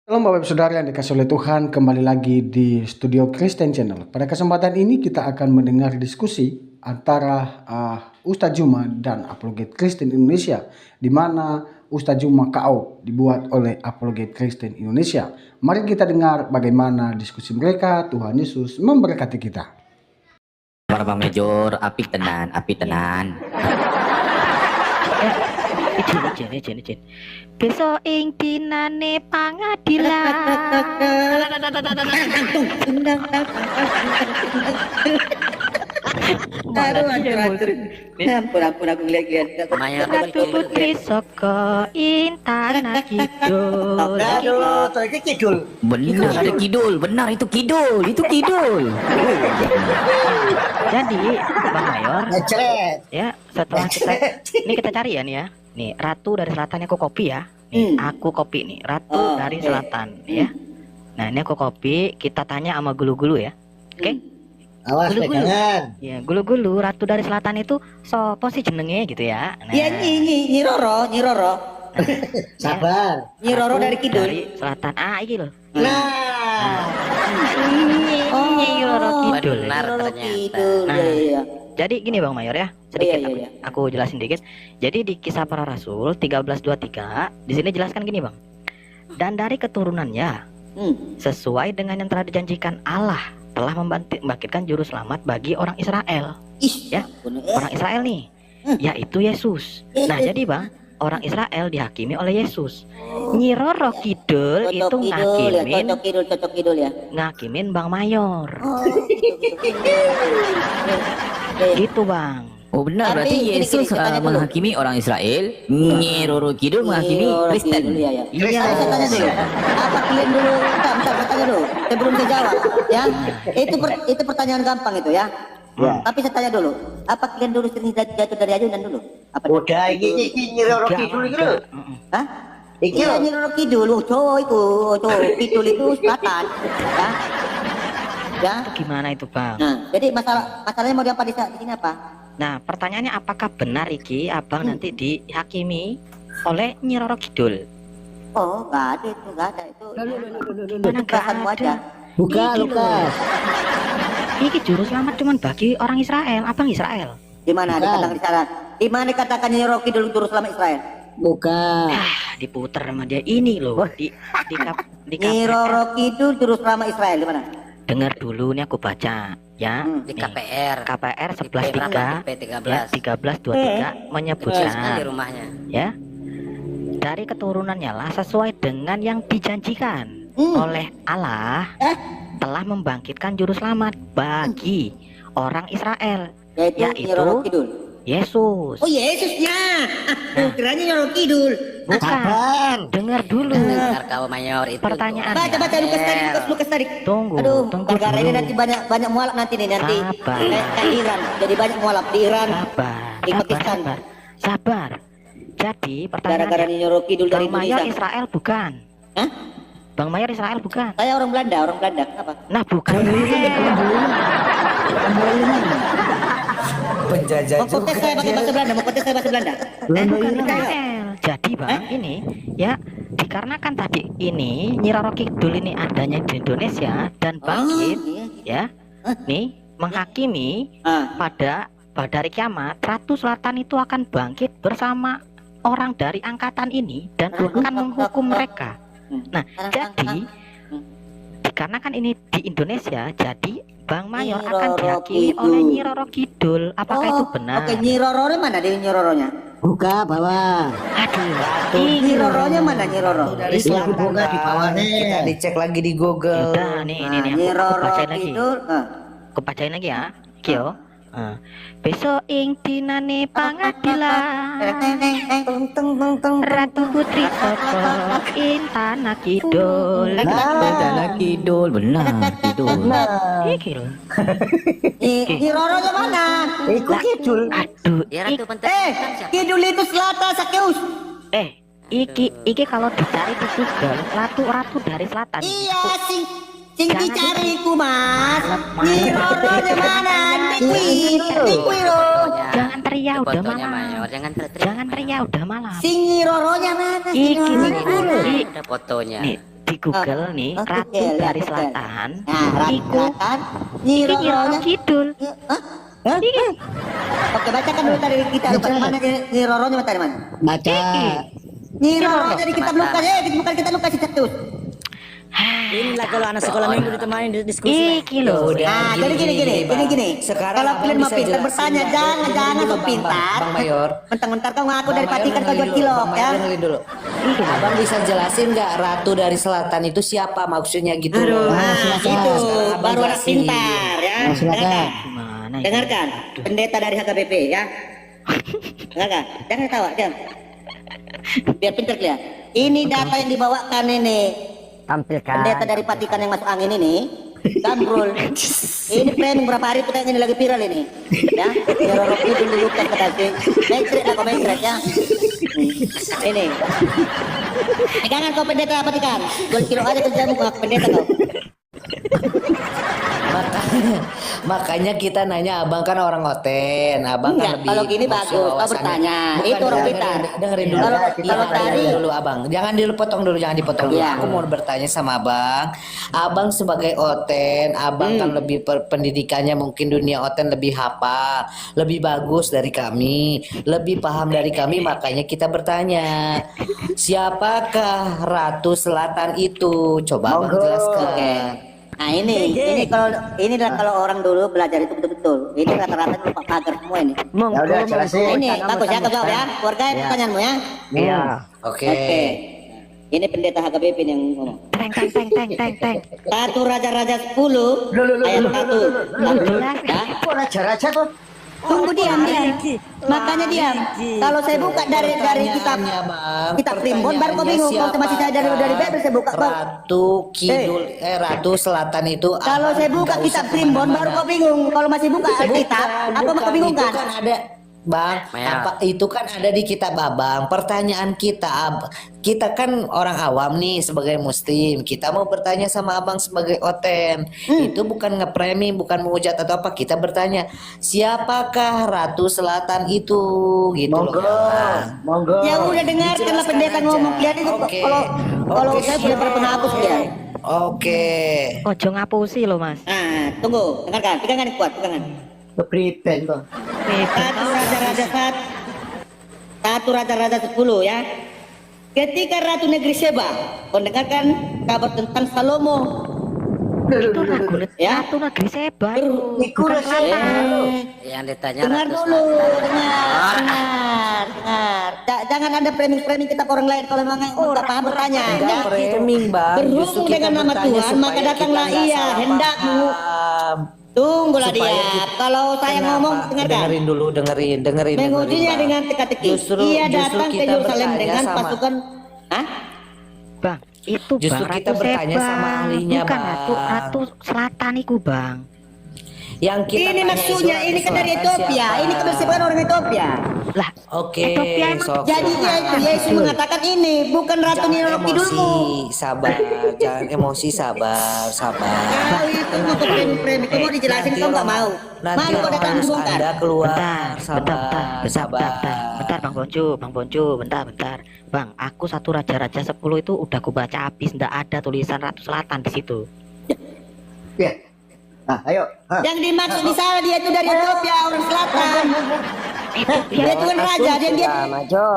Shalom Bapak Ibu Saudara yang dikasih oleh Tuhan, kembali lagi di Studio Kristen Channel. Pada kesempatan ini kita akan mendengar diskusi antara Ustadz Juma dan Apologet Kristen Indonesia, di mana Ustadz Juma KO dibuat oleh Apologet Kristen Indonesia. Mari kita dengar bagaimana diskusi mereka. Tuhan Yesus memberkati kita. Para Bang Major, api tenan. Izin. Besok ing dinane pangadilan. Ampun aku ngeliat Maya Ratu Putri Soko Intana Kidul. Aduh, itu kidul. benar ada kidul, benar itu kidul. Jadi Bang Mayor, Ngecret. ya setelah kita cari ya nih ya. Nih Ratu dari Selatan aku kopi ya. Nih aku kopi nih Ratu Oh, dari oke. Selatan ya. Nah ini aku kopi, kita tanya sama gulu-gulu ya. Oke? Awas Gulu-gulu. pegangan. Ya gulu-gulu Ratu dari Selatan itu sopo sih jenenge gitu ya. Nah, Iya Nyi Roro. Sabar. Nyi Roro Ratu dari kidul. Dari Selatan. Iki loh. Nah. Nyi Roro Kidul. Benar Roro ternyata. kidul. Nah. Iya. Jadi gini Bang Mayor ya, sedikit Iya. aku jelasin dikit. Jadi di Kisah Para Rasul 13:23 di sini jelaskan gini Bang. Dan dari keturunannya sesuai dengan yang telah dijanjikan Allah telah membangkitkan juru selamat bagi orang Israel. Ih, Ya, ampun, orang Israel nih, yaitu Yesus. Nah jadi Bang, orang Israel dihakimi oleh Yesus. Nyi Roro Kidul itu cocok kidul ya. ngakimin Bang Mayor. Oh, gitu. Gitu Bang. Oh benar, berarti Tapi, Yesus gini, tanya dulu. menghakimi orang Israel, Nyi Roro Kidul menghakimi Roro Kristen. kidul, Iya. Iya. Saya tanya dulu. Apa kalian dulu? Bentar, saya tanya dulu. Sebelum saya jawab, ya. Itu pertanyaan gampang itu ya. Tapi saya tanya dulu, apa kalian dulu sering jatuh dari ayunan dulu? Apa? Udah, ini Nyi Roro Kidul itu lho. Hah? Iki Iya, lho. Nyi Roro Kidul, Kidul itu selatan, ya. Ya. Gimana itu Bang? Nah, jadi masalahnya mau diapa di sini apa? Nah, pertanyaannya apakah benar iki Abang nanti dihakimi oleh Nyi Roro Kidul? Oh, nggak ada itu. Mana nggak Perasaanmu ada? aja. Buka, Iki loh. Iki juru selamat cuman bagi orang Israel, Abang Israel. Di mana dikatakan di sana? Di mana dikatakan Nyi Roro Kidul juru selamat Israel? Buka. Diputer sama dia ini loh. Di Nyi Roro Kidul juru selamat Israel di mana? Dengar dulu nih aku baca ya. Di Nih, KPR KPR 11.3 P13 ya 13:23 menyebutkan di rumahnya. ya dari keturunannya lah sesuai dengan yang dijanjikan oleh Allah telah membangkitkan juru selamat bagi orang Israel, Yaitu Nyi Roro Kidul. Yesus. Oh, Yesusnya. Kiranya Nyi Roro Kidul. Bukan, dengar dulu Dengar kau Mayor itu. pertanyaannya. Baca Lukas tadi. Tunggu Aduh, negara ini dulu. nanti banyak mualaf nanti nih nanti. Sabar. Kayak Iran. Jadi banyak mualaf di Iran. Di Pakistan. Sabar. Jadi Gara-gara pertanyaannya, Nyi Roro Kidul dari Bang Mayor Indonesia. Israel bukan? Hah? Bang Mayor Israel bukan? Saya orang Belanda. Kenapa? Nah bukan. Penjajah Mau kontes saya pakai bahasa Belanda. Bukan Israel. Jadi Bang ini ya dikarenakan tadi ini Nyi Roro Kidul ini adanya di Indonesia dan bangkit iya. ya nih menghakimi Ah. pada hari kiamat Ratu Selatan itu akan bangkit bersama orang dari angkatan ini dan akan menghukum mereka. Nah jadi dikarenakan ini di Indonesia, jadi Bang Mayor Nyi akan Roro dihakimi Kidul. oleh Nyi Roro Kidul. Apakah itu benar? Oke, Nyi Roro mana di Nyi Roronya? Buka bawah. Aduh, Nyi Roronya mana Nyi Roro? Dari selatan buka di bawah Bang. nih. Kita dicek lagi di Google. udah nih Nyi aku Roro bacain lagi. Kidul. Aku bacain lagi ya. Kyo. Besok ing dinane pangadilan Ratu Putri Soko Intana Kidul. Intana Kidul, benar Kidul. Iki lho. Nyi Roronya mana? Ikut Kidul. Aduh, Ya Ratu Kidul itu selatan Sakeus. iki kalau dicari di Google, ratu dari selatan. Iya, sing Jangan dicariku, Mas. Malam, Nyi Roronya mana? Nikui lo. Jangan teriak udah Fotonya malam. Mayor, jangan teriak. Jangan teriak udah malam. Sing Nyi Roronya mana? Iki Nyi nih, Roronya. Ada fotonya. nih di Google nih oh, Ratu Google, ya, dari Google. Selatan. Nah, Ratu Iku Selatan, Nyi iki Nyi Roro Roronya. Kidul. Hah? Hah? Oke, bacakan dulu dari kita. Mana Nyi Roronya dari mana? Baca. Nyi Roro dari kitab Lukas, bukan kitab Lukas itu. Inilah kalau anak sekolah minggu ditemani diskusi. Iki lho. Nah, jadi gini. Sekarang Kalau abang kalian mau bisa pintar jelasin bertanya, nggak? jangan Dengerin dulu, sok Bang, pintar. Bang Mayor. Mentang-mentang kau ngaku dari Bang Vatikan Mayor, kau jual dengerin cilok dulu. ya. Bang Mayor, dengerin dulu. Abang bisa jelasin nggak Ratu dari Selatan itu siapa maksudnya gitu? Aduh, Nah, itu sekarang abang baru anak jelasin. pintar ya. Dengarkan. Gimana ini? Dengarkan, pendeta dari HKBP ya. Dengarkan, jangan ketawa, jangan. Biar pintar kalian. Ini data yang dibawakan ini. Tampilkan. Pendeta dari Vatikan yang masuk angin ini, Gambrul. Ini framing berapa hari kita ini lagi viral ini, ya. Roro Kidul dulu kan kedasi. Mencret lah, komentret ya. Ini. Pegangan kau pendeta Vatikan. Jual kilo aja kerjamu kau pendeta kau. Makanya kita nanya abang kan orang Oten, abang Enggak, kan lebih kalau gini bagus, kau wawasannya. bertanya. Bukan, Itu orang dengerin- pintar. Dengerin dulu. Kalau- Iya, kalau tadi- dengerin dulu abang, jangan dipotong dulu, jangan dipotong dulu. Iya. Aku mau bertanya sama abang. Abang sebagai Oten, abang kan lebih pendidikannya mungkin dunia Oten lebih hafal, lebih bagus dari kami, lebih paham dari kami. Makanya kita bertanya, siapakah Ratu Selatan itu? Coba abang jelaskan. Nah ini adalah kalau orang dulu belajar itu betul-betul. Ini rata-rata lupa pagar semua ini. Ya udah jelasin. Ini bagus ya, kau jawab ya. Keluarga pertanyaanmu ya. Iya. Oke. Ini pendeta HKBP yang ngomong. Teng. Satu Raja-Raja 10 ayat 1. Ya. Kok raja-raja tuh? Tunggu diam. Makanya diam. Kalau saya buka dari kitab Pertanyaannya, Bang, kitab Primbon baru kau bingung. Kalau masih saya dari Bible saya buka kau. Ratu Kidul Ratu Selatan itu Kalau saya buka kitab Primbon baru kau bingung. Kalau masih buka kitab apa mau kau bingung itu kan? kan ada Bang, apa itu kan ada di kitab Abang. Pertanyaan kita kan orang awam nih sebagai muslim. Kita mau bertanya sama Abang sebagai Oten. Itu bukan ngepremi, bukan menghujat atau apa. Kita bertanya, siapakah Ratu Selatan itu? Gitu loh, Bang. Monggo. Ya udah dengarkanlah pendeta ngomong. Lihat itu Oke. kalau Oke, saya sudah siap. penghapus dia. Oke. Ojo ngapusi lo Mas. Nah, tunggu, dengarkan, pegangan kuat, pegangan. Kepriben tuh. Satu Raja-Raja 10 ya. Ketika Ratu Negeri Seba mendengarkan kabar tentang Salomo, Itu ya. Ratu Negeri Seba. Iku Bukan Selatan. Yang ditanya Dengar Ratu dulu, Selatan. dengar. Jangan ada framing kita ke orang lain kalau memang nggak paham bertanya. Ya. Framing, Bang. Justru Berhubung kita dengan nama bertanya Tuhan, maka supaya datanglah kita nggak ia salah hendakmu. paham. Tunggulah Supaya dia. kita- Kalau saya Kenapa? ngomong, dengarkan. Dengerin dulu, dengerin. Mengujinya Bang. dengan teka-teki. Justru- Ia justru datang ke kita Yerusalem bertanya dengan sama- pasukan. Hah? Bang, itu Justru Bang kita Ratu bertanya Seba. sama ahlinya, Bukan Bang. Ratu Selatan iku Bang. Yang kita Ini tanya maksudnya itu ini kan dari Selatan Ethiopia. siapa? Ini kan bukan orang Ethiopia. Lah, Oke, Ethiopia emang sok. Jadi dia itu Yesus mengatakan ini bukan Ratu Jangan Nilo emosi, Kidulmu. sabar. Jangan emosi, sabar. Kau itu mau ke frame-frame, itu mau dijelasin kau nggak mau. Nanti Mana kau datang harus dibongkar? Anda keluar. bentar, Sabar. Bang Boncu, bentar. Bang, aku satu Raja-Raja 10 itu udah aku baca habis, ndak ada tulisan Ratu Selatan di situ. Ya. Nah, ayo. Yang dimaksud di sana dia itu dari Ethiopia, orang selatan. Dia itu kan raja,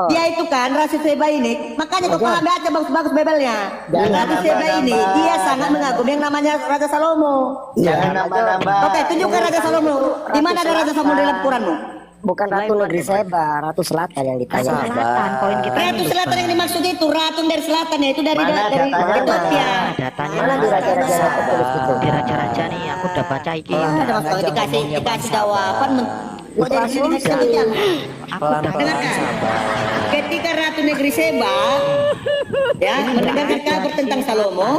dia itu kan Ratu Seba ini. Makanya kau paham baca bagus-bagus Bible-nya. Ratu Seba ini dia sangat mengagumi yang namanya Raja Salomo. Jangan nambah-nambah. Oke, tunjukkan Raja Salomo. Di mana ada Raja Salomo dalam Quranmu? Bukan Ratu Negeri Seba, Ratu Selatan yang ditanya. Ratu Selatan, poin kita Ratu ini, Selatan Bang. yang dimaksud itu ratu dari selatan ya itu dari Mana datanya? Ethiopia. Datanya Mana di Raja-Raja yang tulis gitu? di Raja-Raja nih, aku udah baca iki. Ada maksud dikasih jawaban. Kok dari sini sekalian? Aku udah Dengarkan. Ketika Ratu Negeri Seba ya mendengarkan kabar tentang Salomo,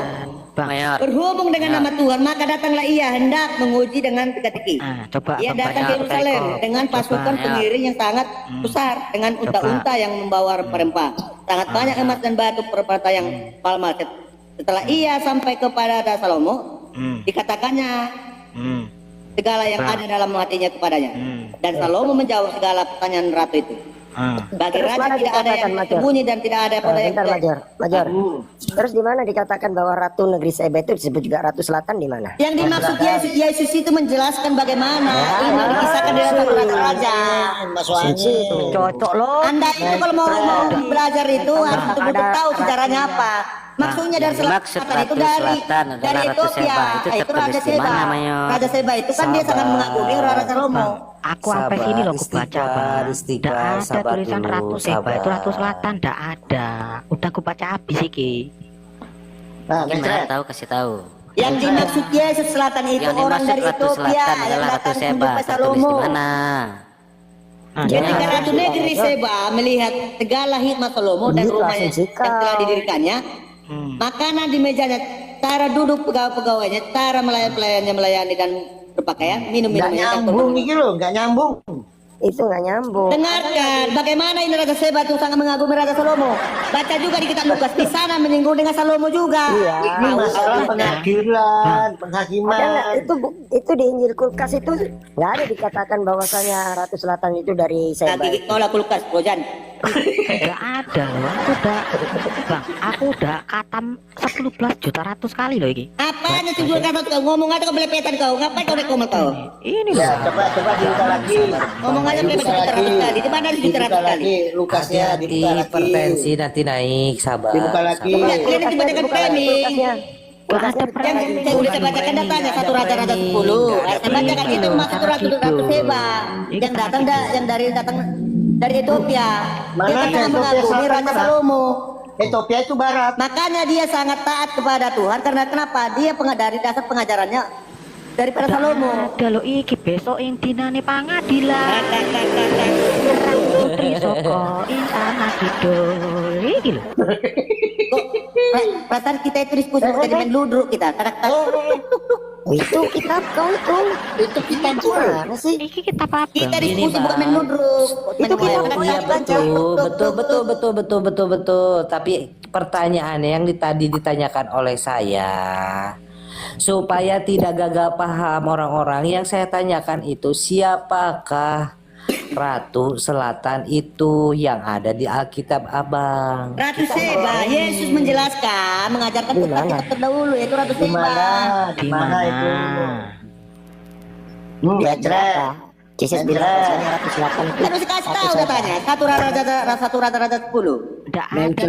Bang. berhubung dengan nama Tuhan, maka datanglah ia hendak menguji dengan teka-teki. Coba Ia Bang datang ke baca Yerusalem Perikop. dengan pasukan pengiring yang sangat besar, dengan unta-unta yang membawa rempah. Sangat banyak emas dan batu permata yang palma. Setelah ia sampai kepada Raja Salomo, dikatakannya segala yang ada dalam hatinya kepadanya. Dan Salomo menjawab segala pertanyaan ratu itu. Bagi Terus raja mana tidak ada yang dikatakan, Major? sembunyi dan tidak ada pada yang Bentar Major. Terus di mana dikatakan bahwa Ratu Negeri Seba itu disebut juga Ratu Selatan di mana? Yang dimaksud Yesus itu menjelaskan bagaimana ini dikisahkan di dalam raja-raja. Masuk angin. Cocok loh. Anda itu kalau mau belajar itu harus betul-betul tahu sejarahnya apa. Maksudnya dari dimaksud selatan itu Ratu dari Selatan adalah Ratu Ethiopia. Seba. Itu Itu Raja tertulis di Seba. mana, Mayor? Raja Seba itu kan dia sangat mengagumi Raja Salomo. Aku sampai sini loh aku baca istighfar, bang. istighfar, Nggak ada sabar tulisan dulu, Ratu Seba itu sabar. Ratu Selatan nggak ada. Udah aku baca habis iki. Nah, Mungkin Mencret. Mayor tahu, kasih tahu. Yang dimaksud Yesus Selatan itu Yang orang dimaksud dari Ratu Ethiopia Selatan yang adalah Ratu datang Seba. menjumpai Tertulis Salomo. di mana? Ketika Ratu Negeri Seba melihat segala hikmat Salomo dan Iya, rumahnya langsung sikap. yang telah didirikannya, makanan di mejanya, cara duduk pegawai-pegawainya, cara pelayan-pelayannya melayani dan berpakaian, Nggak minum-minumnya dan nyambung korban. ini loh, nggak nyambung. Itu nggak nyambung. Dengarkan bagaimana ini Raja Seba itu sangat mengagumi Raja Salomo. Baca juga di kitab Lukas, di sana menyinggung dengan Salomo juga. Iya. Ini masalah pengadilan, Ada penghakiman. nggak? Itu di Injil Kulkas itu nggak ada dikatakan bahwasanya Ratu Selatan itu dari Seba. Lagi tolak Lukas, Bojan. Nggak ada loh. Aku udah katam 11 juta ratus kali loh iki. Apanya tuh jual kata kau ngomong aja kau belepetan kau, ngapain kau ngomong kau? Ini loh. Ya, coba dibuka lagi. Ngomong aja belepetan Dibuka ratus kali, di mana ada Dibuka 100 kali? lagi, Lukasnya dibuka lagi. Hipertensi nanti naik, sabar. Dibuka lagi. Lihat, lihat itu bacakan premi. Kulkasnya Yang saya bisa bacakan datanya satu raja-raja 10. Saya bacakan itu maksud ratu Seba yang datang yang dari Ethiopia. Mana Dia ada sangat Ethiopia mengagumi Selatan, Raja mana? Salomo. Ethiopia itu barat. Makanya dia sangat taat kepada Tuhan karena kenapa? Dia dari dasar pengajarannya daripada Salomo. Ada lo iki besok yang dinane pengadilan. Putri Soko Intana Kidul. Iki lho. Kok perasaan kita itu diskusi tadi main ludruk kita. itu kitab kau itu. Itu kita Gimana sih? Iki kita apa? Kita Ini, diskusi bukan Bang. main ludruk. Itu kita Iya betul. Tapi pertanyaannya yang tadi ditanyakan oleh saya, supaya tidak gagal paham orang-orang, yang saya tanyakan itu siapakah Ratu Selatan itu yang ada di Alkitab Abang? Ratu Seba, Yesus menjelaskan, mengajarkan kitab terdahulu yaitu Ratu di Seba. mana? Di mana itu? Mencret. Yesus bilang bahwasanya Ratu Selatan itu Tapi saya kasih tahu katanya, satu raja 10. Nggak ada.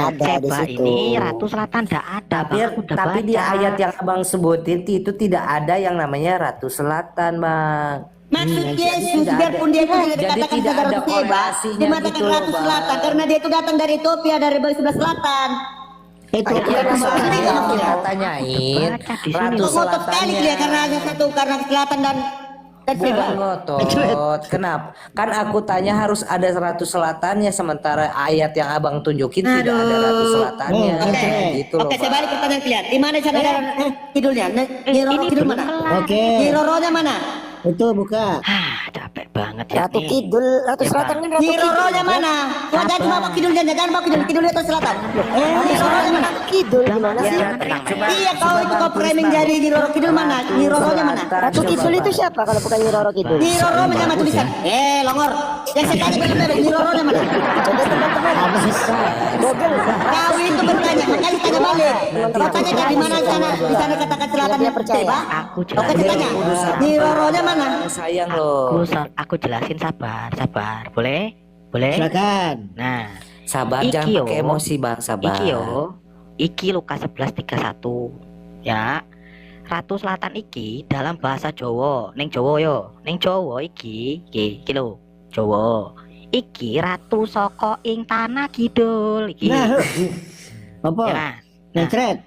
Ada di Seba situ. ini Ratu Selatan nggak ada. Tapi, Bang. Aku udah tapi di baca. ayat yang Abang sebutin itu tidak ada yang namanya Ratu Selatan, Bang. Maksud Yesus, Tidak biarpun dia itu Jadi dikatakan tidak sebagai ada Ratu Seba, korelasinya dimatakan gitu loh, Ratu Bang. Selatan karena dia itu datang dari Ethiopia, dari sebelah selatan. Ethiopia Yang itu barat. kita tanyain Baca di sini. Ratu Kok ngotot sekali dia Selatannya. karena hanya satu, karena selatan dan Seba. Bukan ngotot. Kenapa? Kan aku tanya harus ada Ratu Selatannya, sementara ayat yang Abang tunjukin tidak ada Ratu Selatannya. Oke. Gitu loh, Oke, saya Bang. balik pertanyaan kalian. Di mana sana ada kidulnya? Nyiroro Ini kidul belum mana? kelar. Oke. Nyiroronya mana? Itu buka. Capek banget ya. Ratu nih. Kidul, Ratu Selatan kan Ratu Kidul. Nyiroronya mana? Wah, jangan cuma bawa kidulnya, jangan bawa kidulnya itu selatan. Nyiroronya mana? Kidul gimana sih? Iya, kau itu kau framing jadi Nyiroro kidul mana? Nyiroronya mana? Ratu Kidul itu siapa kalau bukan Nyi Roro Kidul? Nyiroro macam tulisan. Longor. Yang saya tanya benar-benar Nyiroronya mana? Coba teman-teman. Google. Kau itu bertanya, makanya tanya balik. Kau tanya di mana sana? Di sana katakan selatan Dia percaya. Seba. Aku Oke, saya jelasin. tanya. Nyiroronya mana? Sayang loh. Aku jelasin sabar. Boleh? Silakan. Nah, Sabar, Iki jangan yo. pakai emosi, Bang. Sabar. Iki Lukas 11:31. Ya. Ratu Selatan iki dalam bahasa Jawa, ning Jawa yo. Ning Jawa iki lho, Jawa. Iki ratu saka ing tanah kidul iki. Nah, apa? Ya, nah, Mencret.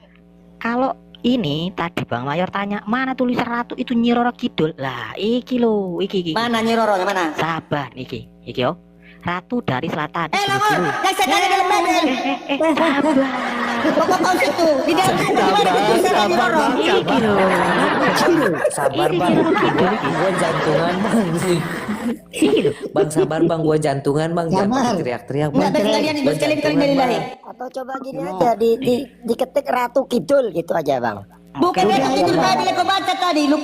kalau ini tadi Bang Mayor tanya mana tulisan ratu itu Nyi Roro Kidul. Lah, iki lho, iki. Mana Nyiroronya mana? Sabar iki yo. Ratu dari selatan. Longor. Yang saya tanya dalam badan. Sabar. Pokok kau situ. Di dalam di mana tulisan Nyiroro? Iki lho. Sabar, Bang. Gua jantungan, Bang. Iki lho. Bang, sabar, Bang. Gua jantungan, Bang. Jangan Sabar. pakai teriak-teriak, Enggak, Bang. tapi kalian itu sekali kalian dari lahir. Atau coba gini aja diketik Ratu Kidul gitu aja bang. Bukan itu tadi kau baca tadi yang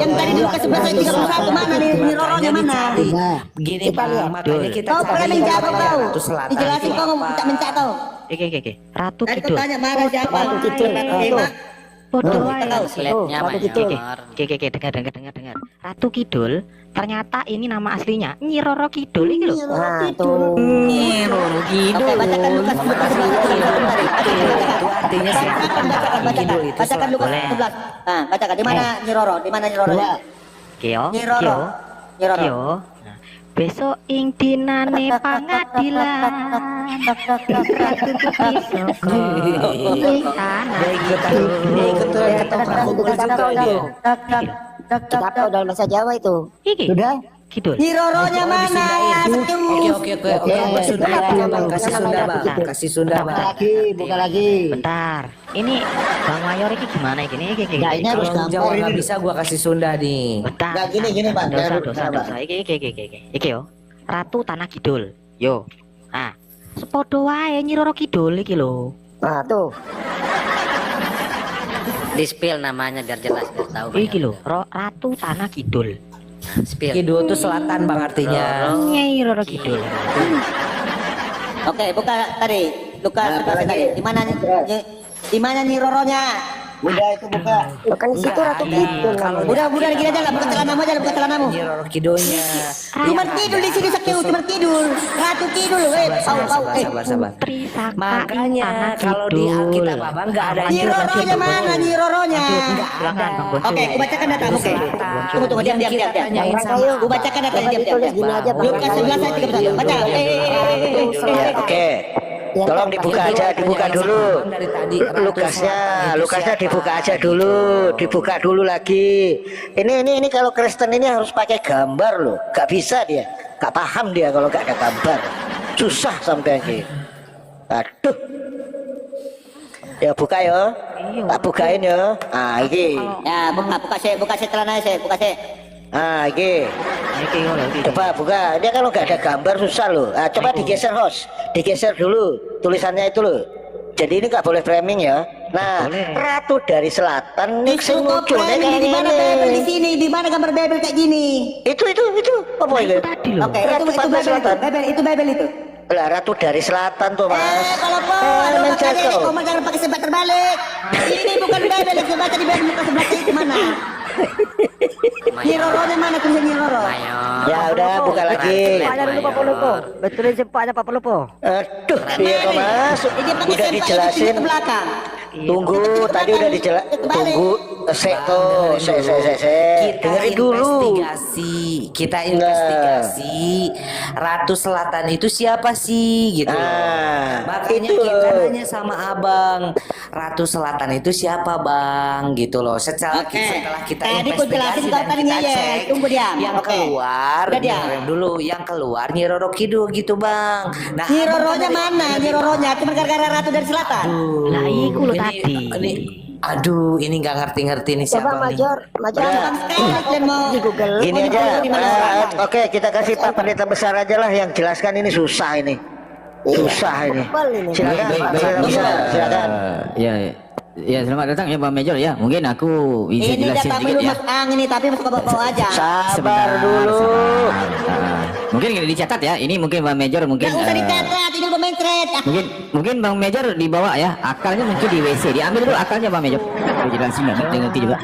tadi di Lukas 11 ayat 31 mana nih Roronya mana? Gini Kita bang, lihat. makanya kita Kau pernah menjaga kau. Ratu Selatan. Dijelasin kau tak mencak kau. Oke. Ratu Tadi kau Kidul. tanya mana siapa? Ratu Kidul. Bodoh Tahu. aja. Slide-nya Ratu banyak. Kidul. Oke, dengar. Ratu Kidul ternyata ini nama aslinya Nyi Roro Kidul ini loh. Nah, tuh. Nyi Roro Kidul. Oke, bacakan Lukas 11 Itu artinya Kidul itu Bacakan Lukas Boleh. 11. Nah, bacakan di mana Nyi Roro? Di mana Nyi Roro? Kyo. Nyi Roro. Nyi Roro. Kyo. Nah, besok ing dinane pangadilan Ratu Putri Soko ing tanah Kita apa dalam bahasa Jawa itu? Iki Sudah? Kidul. Nyi Roronya mana? Oke, Bang Sunda bang, kasih Sunda bang, kasih Sunda Buka bang. lagi, buka lagi. Bentar. Ini Bang Mayor ini gimana ini? Nah, ini harus Kalau Jawa gambar nggak ini. bisa, gua kasih Sunda nih. Bentar. Nggak, gini, Pak. Dosa. Iki yo. Ratu Tanah Kidul. Yo. Nah, sepodo wae Nyi Roro Kidul iki lho. Nah, tuh. Di-spill namanya biar jelas biar tahu. Iki lho, Ratu Tanah Kidul. Spill. Kidul itu selatan bang artinya. Nyi Roro Kidul. Oke, buka tadi. Lukas 11 tadi. Di mana Nyi Roronya? Bukan di situ Ratu Kidul. Kalau Udah gini aja lah, buka celanamu aja, buka celanamu. Nyi Roro Kidulnya. Cuma Kidul di sini sakit, cuma Kidul. Ratu Kidul, Sabar. Putri Saka Makanya Tanah kalau di Kidul. Alkitab abang nggak ada Nyi Roronya mana? Nyi Roronya. Silakan Bang Bos. Oke, aku bacakan data. Oke. Tunggu, diam. Tanyain Bang sama Kayu. Aku bacakan datanya, diam. Ditulis gini aja, Bang. Lukas 11 ayat 31. Baca. Oke. Tolong dibuka aja, dibuka dulu. Dari tadi Lukasnya dibuka dulu lagi. Ini kalau Kristen ini harus pakai gambar loh. Gak bisa dia, gak paham dia kalau gak ada gambar. Susah sampai ini. Aduh. Ya buka ya. Tak bukain ya. Ah ini. Ya, buka celana saya, buka saya. Ah ini. Iki ngono iki. Coba buka. Dia kalau nggak ada gambar susah loh. Ah, coba digeser host, digeser dulu tulisannya itu loh. Jadi ini nggak boleh framing ya. Nah, Boleh. Ratu dari Selatan nih Itu munculnya kayak di mana Bebel di gini. sini? Di mana gambar Bebel kayak gini? Itu apa itu? Tadi loh. Oke, Ratu itu Pantai Bebel Selatan. itu Bebel itu. Lah Ratu dari Selatan tuh mas. Kalau Elemen makanya Jago. kau jangan pakai sebat terbalik. Ini bukan Bebel, yang baca di Bebel muka sebelah itu mana? Nyi Roronya mana tulisan Nyi Roro? Ya udah buka lagi. Sempaknya dulu Pak Polupo. Betulin sempaknya Pak Polupo. Aduh, iya kok mas. Dia pakai Udah sempak dijelasin. ke belakang. Tunggu, tadi udah dijelasin. Tunggu, sek tuh, sek. Dengerin dulu. Kita investigasi Ratu Selatan itu siapa sih gitu. Nah, Makanya itu kita loh. nanya sama abang, Ratu Selatan itu siapa bang gitu loh. Setelah Oke. kita Tadi kau jelasin investigasi kau dan tadi kita ngeyel. cek, Tunggu diam. yang Oke. keluar Udah diam. dengerin dulu, yang keluar Nyi Roro Kidul gitu bang. Nah, Nyi abang Roronya kan mana? Nyi Roronya cuma gara-gara Ratu dari Selatan. Lah iku lho ini- tadi. Aduh, ini nggak ngerti nih siapa Coba nih. Major. Bang sekali kalian mau Di Google. Gini aja, oke kita kasih Pak Pendeta Besar aja lah yang jelaskan ini susah ini. Susah ini. Tebal ini. Silakan Pak Pendeta Besar, silakan. Ya, selamat datang ya Pak Major ya. Mungkin aku bisa Ini jelasin data sedikit belum ya. mas angin nih, tapi masuk ke bawah aja. Sabar dulu. Mungkin dicatat ya. Ini mungkin Pak Major mungkin Gak usah dicatat, ini udah main thread. mungkin Bang Major dibawa ya. Akalnya mungkin di WC. Diambil dulu akalnya Bang Major. Aku jelasin ngerti juga.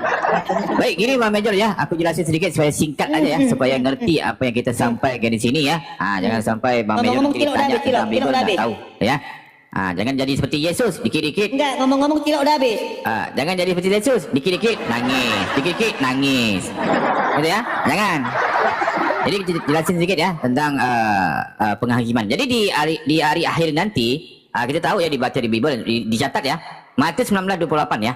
Baik, gini Bang Major ya. Aku jelasin sedikit supaya singkat aja ya, supaya ngerti apa yang kita sampaikan di sini ya. Jangan sampai Bang Major Ngomong-ngomong, mungkin kilo udah tanya habis, kilo Bang Major udah nggak habis. tahu ya. Jangan jadi seperti Yesus, dikit-dikit. Enggak, ngomong-ngomong kilo udah habis. Jangan jadi seperti Yesus, dikit-dikit nangis, dikit-dikit nangis. Gitu ya, jangan. Jadi kita jelasin sedikit ya tentang penghakiman. Jadi di hari akhir nanti kita tahu ya, dibaca di Bible, dicatat ya. Matius 19:28 ya.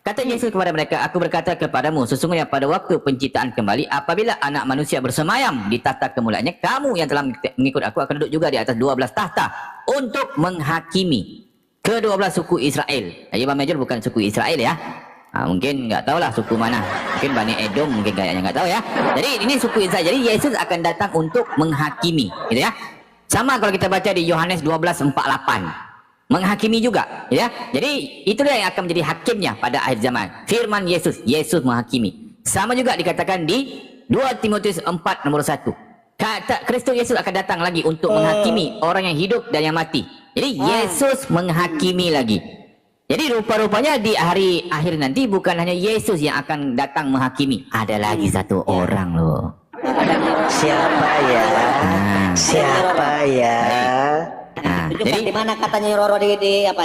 Kata Yesus kepada mereka, aku berkata kepadamu, sesungguhnya pada waktu penciptaan kembali, apabila anak manusia bersemayam di tahta kemuliaannya, kamu yang telah mengikut aku akan duduk juga di atas 12 tahta untuk menghakimi ke-12 suku Israel. Jadi Bang Major bukan suku Israel ya. Mungkin nggak tahu lah suku mana. Mungkin Bani Edom, mungkin kayaknya nggak tahu ya. Jadi ini suku Israel. Jadi Yesus akan datang untuk menghakimi, gitu ya. Sama kalau kita baca di Yohanes 12:48. menghakimi juga, ya. Jadi itulah yang akan menjadi hakimnya pada akhir zaman. Firman Yesus, Yesus menghakimi. Sama juga dikatakan di 2 Timotius 4 nomor 1. Kata Kristus Yesus akan datang lagi untuk menghakimi orang yang hidup dan yang mati. Jadi Yesus menghakimi lagi. Jadi rupa-rupanya di hari akhir nanti bukan hanya Yesus yang akan datang menghakimi, ada lagi satu orang loh. Siapa ya? Siapa ya? Nah, Tunjukkan jadi di mana katanya Roro di apa?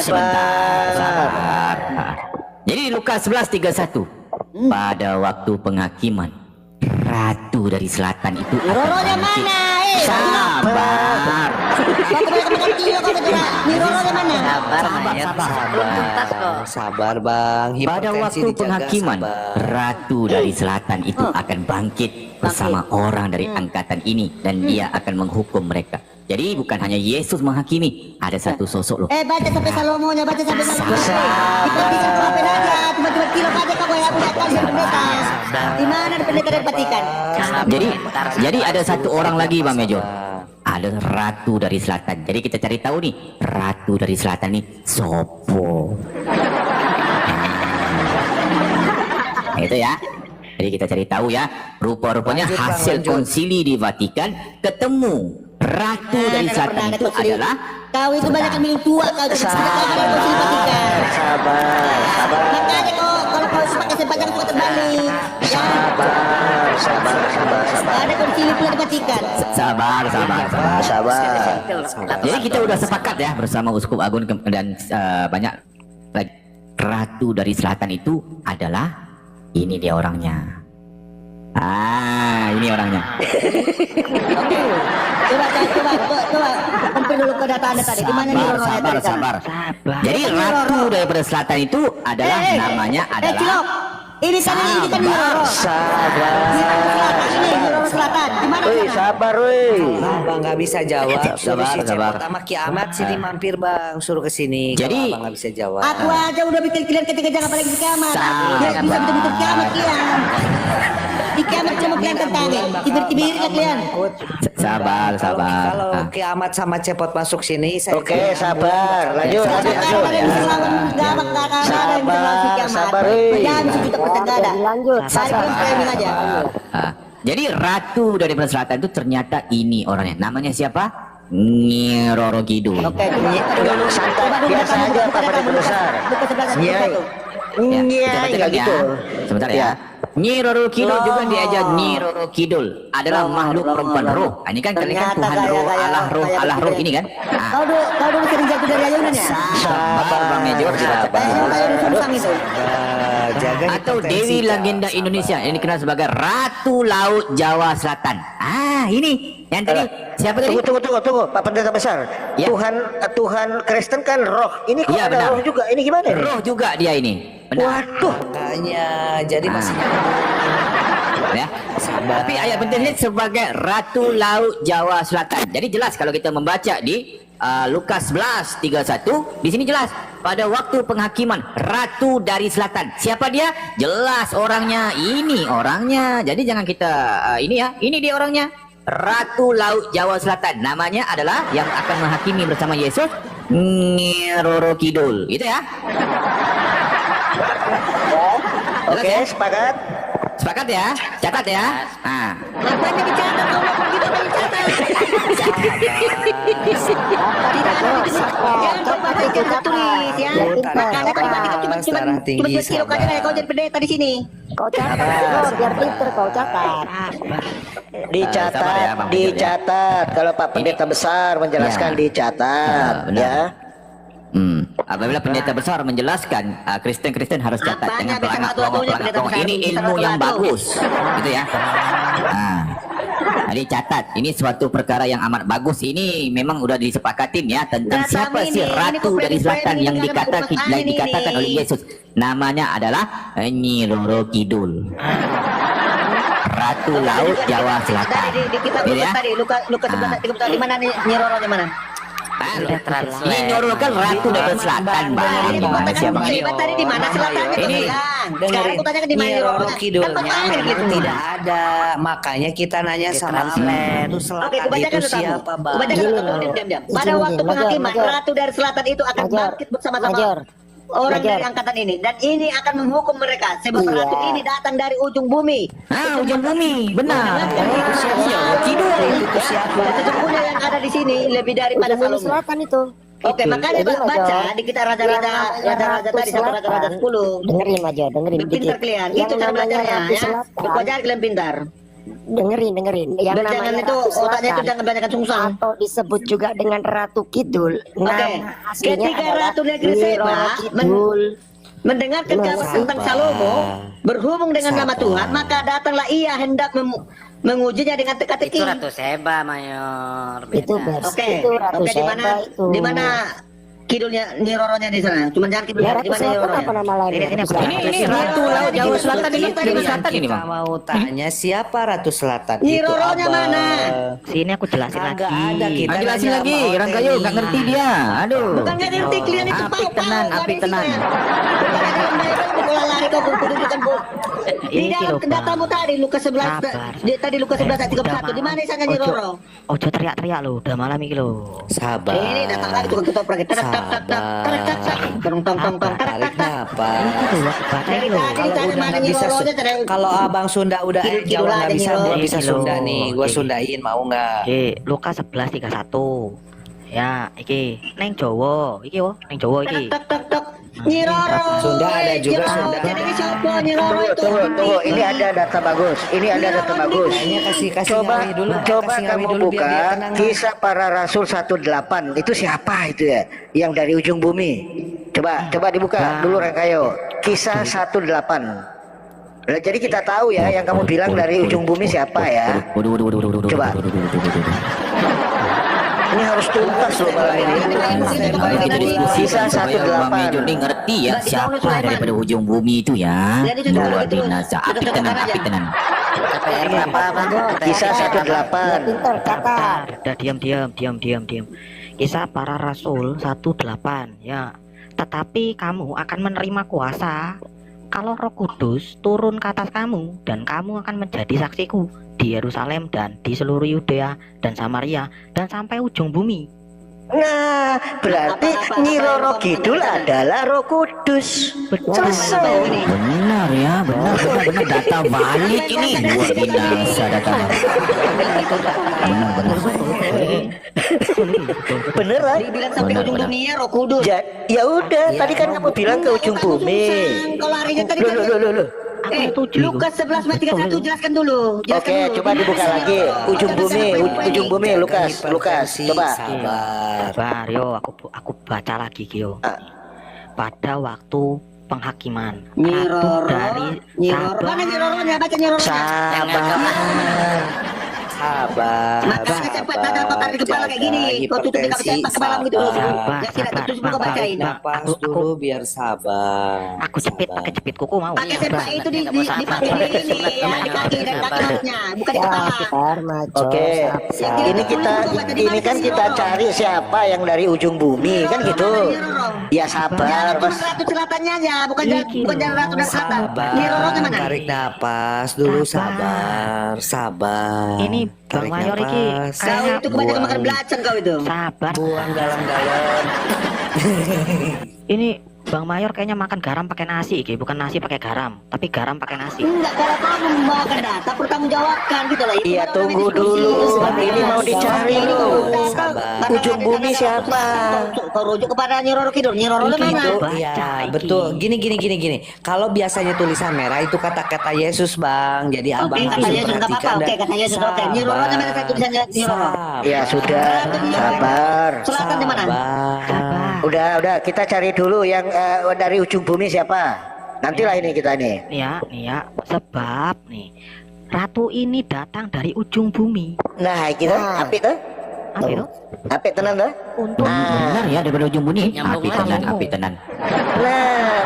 sabar. Jadi Lukas 11:31. Pada waktu penghakiman, ratu dari selatan itu akan Roronya bangkit. mana? Sabar. Roronya mana? Sabar bang. Pada Hipertensi waktu dijaga, penghakiman, sabar. ratu dari selatan itu akan bangkit bersama orang dari angkatan ini dan dia akan menghukum mereka. Jadi bukan hanya Yesus menghakimi, ada satu sosok loh. Baca sampai Salomonya, baca sampai Salomonya. Diperhatikan ke apa aja, cuma kilo aja kau yang punya kali pendeta. Di mana pendeta dan petikan? Jadi ada satu orang lagi Bang Mejo. Ada ratu dari selatan. Jadi kita cari tahu nih, ratu dari selatan ini sopo. Nah, itu ya. Jadi kita cari tahu ya. Rupa-rupanya Lanjut, Bang, hasil lanjut. konsili di Vatikan ketemu ratu dari selatan itu adalah Kau itu banyak yang minum tua, kau itu sudah kau ada kau simpatikan. Sabar. Makanya kalau kau pakai sepanjang kau terbalik. Sabar. Ada konsili pula dipatikan. sabar. Sabar. Jadi kita udah sepakat ya bersama Uskup Agung dan banyak lagi. Ratu dari selatan itu adalah ini dia orangnya. Ini orangnya. Coba. Kumpul dulu ke data Anda tadi. Di mana nih Roro Sabar. Jadi ratu daripada selatan itu adalah namanya adalah Cilok. Ini kan nih Roro. Sabar. Ini Roro Selatan. Di mana? Woi, sabar woi. Bang nggak bisa jawab. Suruh si Sabar. Pertama kiamat sini mampir bang, suruh ke sini. Jadi- Kalau abang nggak bisa jawab. Aku aja udah bikin kalian ketika apalagi di kiamat. Dia bisa betul-betul kiamat kalian. Di kiamat cuma kalian tentangin. Tibir-tibir lah kalian. sabar. Kalau kiamat sama cepot masuk sini, saya Oke, sabar. Lanjut. Sabar. Jangan sejuta persen gak ada. Lanjut. Tarik framing aja. Jadi ratu daripada selatan itu ternyata ini orangnya. Namanya siapa? Nyi Roro Kidul. Oke, Santai, biasa aja Pak Pendeta Besar. Nyai. Nyai, nggak gitu. Sebentar ya. Nyi Roro Kidul juga diajar Nyi Roro Kidul adalah makhluk perempuan roh. Ini kan kalian kan Tuhan roh, Allah roh ini kan. Kau dulu sering jatuh dari ayunan ya? Sabar Bang Mejo. jaga Atau hipertensi, Dewi Kak. Legenda Indonesia yang dikenal sebagai Ratu Laut Jawa Selatan. Ini yang tadi siapa tadi? Tunggu, Pak Pendeta Besar. Ya. Tuhan Kristen kan roh. Ini kok Iya, ada benar. roh juga. Ini gimana nih? Roh juga dia ini. Benar. Waduh. Makanya jadi masih Ya. Tapi ayat penting ini sebagai Ratu Laut Jawa Selatan. Jadi jelas kalau kita membaca di Lukas 11:31 di sini jelas pada waktu penghakiman Ratu dari Selatan. Siapa dia? Jelas orangnya. Ini orangnya. Jadi jangan kita ini ya. Ini dia orangnya. Ratu Laut Jawa Selatan. Namanya adalah yang akan menghakimi bersama Yesus, Nyi Roro Kidul. Gitu ya. Oke, sepakat. Sepakat ya? Catat ya. Nah. Apanya dicatat? Kau mau pergi dan dicatat. Jangan kau baca jangan tulis ya. Makanya kau dibandingkan cuma 2 kilo aja kau jadi pendeta di sini. Kau catat, bro, biar pinter kau catat. Sabar ya, Bang Mejo, ya. Dicatat. Kalau Pak Pendeta Besar menjelaskan Ya. dicatat, Benar. ya. Apabila pendeta besar menjelaskan Kristen harus catat, jangan Apanya bisa pelangak pendeta besar ini bisa ilmu yang ratu-ratu. bagus, gitu ya. Jadi catat, ini suatu perkara yang amat bagus. Ini memang udah disepakatin ya tentang Nah, siapa kami sih ini ratu kok dari selatan framing yang ini dikatakan ini. oleh Yesus. Namanya adalah Nyi Roro Kidul. Ratu Laut Jawa Selatan. Tadi di kitab Gitu Lukas ya. tadi Lukas 11:31 di mana nih Nyi Roronya mana? Ini Nyiroro kan ratu dari selatan, Bang. Ini Gimana sih, Bang? hebat tadi di mana selatannya tuh Ini bilang. Sekarang dengerin, aku tanya di mana Nyi Roro Kan Kidulnya pertanyaan memang gitu. tidak ada, makanya kita nanya sama Ratu Oke, Selatan kebacakan itu dulu kamu. siapa, Bang? Kebacakan dulu kamu, diam. Pada Izin, waktu Major, penghakiman, Major. Ratu dari Selatan itu akan Major. bangkit bersama-sama Major. orang Major. dari angkatan ini. Dan ini akan menghukum mereka. Sebab Iya. Ratu ini datang dari ujung bumi. Ujung bumi, benar. Itu siapa? Kidul. Itu siapa? Dan sesungguhnya yang ada di sini lebih daripada Ujung bumi Salomo. selatan itu. Oke, makanya Jadi, baca Major, di kita raja-raja tadi, satu raja-raja 10. Dengerin Major, dengerin Pintar dikit. kalian. Yang Itu cara namanya belajarnya Ratu ya. Selatan. Belajar kalian pintar. Dengerin. Yang Dan jangan namanya itu Ratu otaknya itu Selatan jangan banyak sungsang. atau disebut juga dengan Ratu Kidul. Nama aslinya Ketika adalah Ratu Negeri Nyi Seba Roro Kidul. mendengarkan kabar tentang Salomo berhubung dengan nama Tuhan, maka datanglah ia hendak mengujinya dengan teka-teki. Itu Ratu Seba, Mayor. Itu Beda. bers. Oke, Itu Ratu oke, Seba itu. di mana kidulnya Nyiroronya di sana? Cuma jangan kidulnya, Ya, di Ratu mana Selatan Nyiroronya? apa nama lainnya? Ini Ratu Selatan. Ini Ratu Laut Jawa Selatan ini tadi Yang selatan ini, kita Bang. mau tanya siapa Ratu Selatan Nyi itu, Roronya Abang? mana? Sini aku jelasin Kagak lagi. ada, kita Jelasin nanya lagi, sama orang kayu nggak Oteni. ngerti dia. Aduh. Bukan nggak ngerti, kalian itu Apik tahu, tenan, tahu, apik nggak tenan. ada isinya. Bukan ada yang baik, kan bola lari kau tunjukkan bu. Di Ini dalam kilo, datamu Bang. tadi Lukas 11 Sabar. tadi Lukas 11 ayat 31 di mana isinya Nyi Roro? Ojo teriak-teriak lo, udah malam ini lo. Sabar. Ini datang lagi tukang ketoprak. Tak tak tak tak tak tak tak. Tong tong tong tong tak Tarik tak tak. napas. Itu baca Dari lo. tadi Kalau cari udah mana nggak Nyi bisa, Roronya cari. kalau Abang Sunda udah Kidul-kidul Jawa aja nggak bisa, Nyi Roro. gua bisa Kilo. Sunda nih, gua Oke. Sundain mau nggak? Lukas 11:31. Ya, iki neng Jawa, iki wo, neng Jawa iki. Tak tak tak. Nyi Roro. Sunda ada juga, Nyi Roro, Sunda. jadi siapa Nyi Roro itu? Tunggu, ini ada data bagus. Ini ada data bagus. Kayaknya kasih Coba, ngawi dulu, coba kasih ngawi kamu dulu biar dia buka tenang. kisah para rasul 18. Itu siapa itu ya? Yang dari ujung bumi. Coba dibuka dulu Rekayo. Kisah 18. Nah, jadi kita tahu ya yang kamu bilang dari ujung bumi siapa ya? Waduh. Coba. Ini harus tuntas loh malam ini. Kalau kita diskusi Kisah supaya Bang 18. Major ini ngerti ya siapa daripada ujung bumi itu ya. Luar binasa, apik tenan. KPR apa, Bang? Kisah Ya 18. pintar kata. Udah diam. Kisah para rasul 18 ya. Tetapi kamu akan menerima kuasa kalau Roh Kudus turun ke atas kamu dan kamu akan menjadi saksiku di Yerusalem dan di seluruh Yudea dan Samaria dan sampai ujung bumi. Nah, berarti Nyi Roro Kidul adalah Roh Kudus. Selesai. Benar ya, benar data balik ini. Luar binasa datanya. Benar. Beneran? Dibilang sampai ujung bumi ya Roh Kudus. Ya udah, tadi kan kamu bilang ke ujung bumi. Kalau larinya tadi kan Loh. Lukas 11 ayat 31 jelaskan dulu. Oke, coba dibuka lagi. Ujung bumi, Lukas. Coba. Sabar, yo aku baca lagi yo. Pada waktu penghakiman Nyi ratu Roro, dari Nyi Roro. Mana Nyi Roronya? Baca Nyi Roronya. Sabar. Makanya cepat baca kotak di kepala kayak gini. Kau tutup di kepala gitu loh. Sabar, Ya tidak sabar, terus kau bacain. Napas dulu biar sabar. aku cepit pakai jepit kuku mau. Pakai sepak itu dipakai di kaki dan kakinya, bukan di kepala. Sabar, Major. Oke. Ini kan kita cari siapa yang dari ujung bumi kan gitu. Ya sabar, Mas. Ratu Selatannya aja, bukan jalan Ratu dan Selatan. Sabar. Nyi Roronya mana? Tarik napas dulu, Sabar. sabar. Ini Bang Tarik Mayor iki napas. Kau kayak itu kebanyakan makan belacan kau itu. sabar. Buang dalam-dalam. Ini Bang Mayor kayaknya makan garam pakai nasi iki, bukan nasi pakai garam, tapi garam pakai nasi. Enggak, kalau kamu membawakan data pertanggungjawabkan gitu lah. Iya, tunggu dulu. Ini mau dicari loh. Sabar. Ujung bumi siapa? Kau rujuk kepada Nyi Roro Kidul. Nyi Roro mana? Itu Baca ya iki. betul. Gini. Kalau biasanya tulisan merah itu kata-kata Yesus, Bang. Jadi abang Oke, harus kata Yesus nggak apa-apa. memperhatikan. Oke, kata Yesus oke. Nyi Roronya mana saya tulisannya Nyi Roro? Ya sudah, sabar. Selatan di mana? Sabar. Udah, kita cari dulu yang dari ujung bumi siapa. Nantilah ini kita ini. Nih ya, sebab nih ratu ini datang dari ujung bumi. Nah, kita apik tuh. Apa itu? Apik tenan tuh. Untuk Benar ya daripada ujung bumi. Nyambung Apik tenan. Nah,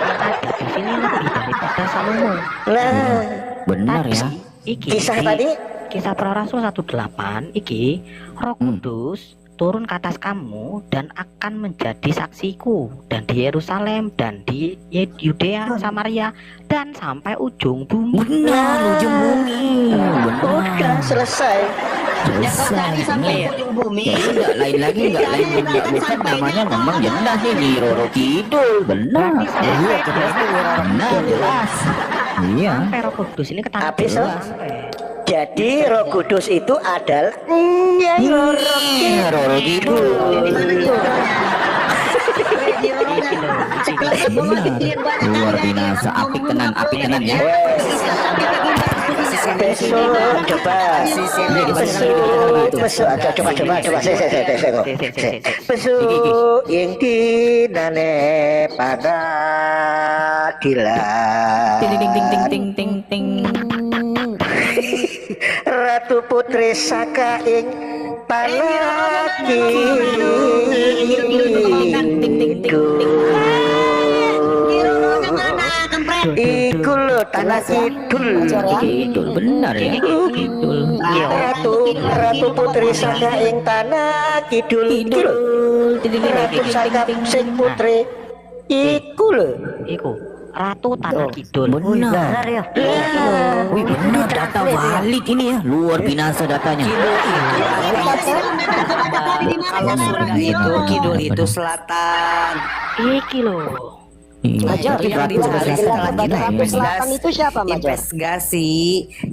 ada di sini lebih daripada Salomo. nah. Benar ya. Iki Kisah di tadi? Kisah Para Rasul 18 iki Roh Kudus turun ke atas kamu dan akan menjadi saksiku dan di Yerusalem dan di Yudea, Samaria dan sampai ujung bumi. Benar, ujung bumi. Udah selesai. Sampai ujung bumi. Enggak lain lagi, enggak lain bukan namanya memang jelas ini Roro Kidul. Benar. Benar, jelas. Iya. Sampai Roh Kudus ini ketangkep. Habis, oh. Jadi Roh Kudus itu adalah Roro Kidul. Luar biasa, apik tenan ya. besok coba besok yang dinane pada dilan Ting ting ting ting ting ting. Ratu Putri Saka ing palagi iku lho tanah kidul Benar ya, kidul. Ratu Putri Saka ing tanah kidul Ratu Saka sing putri iku lho Ratu Tanah Kidul. Benar ya. Wih benar, data valid ini ya, luar binasa datanya. Kalau surga itu kidul itu selatan. Iki loh. Major, Yang dicari setelah kita selatan itu siapa, Major? investigasi,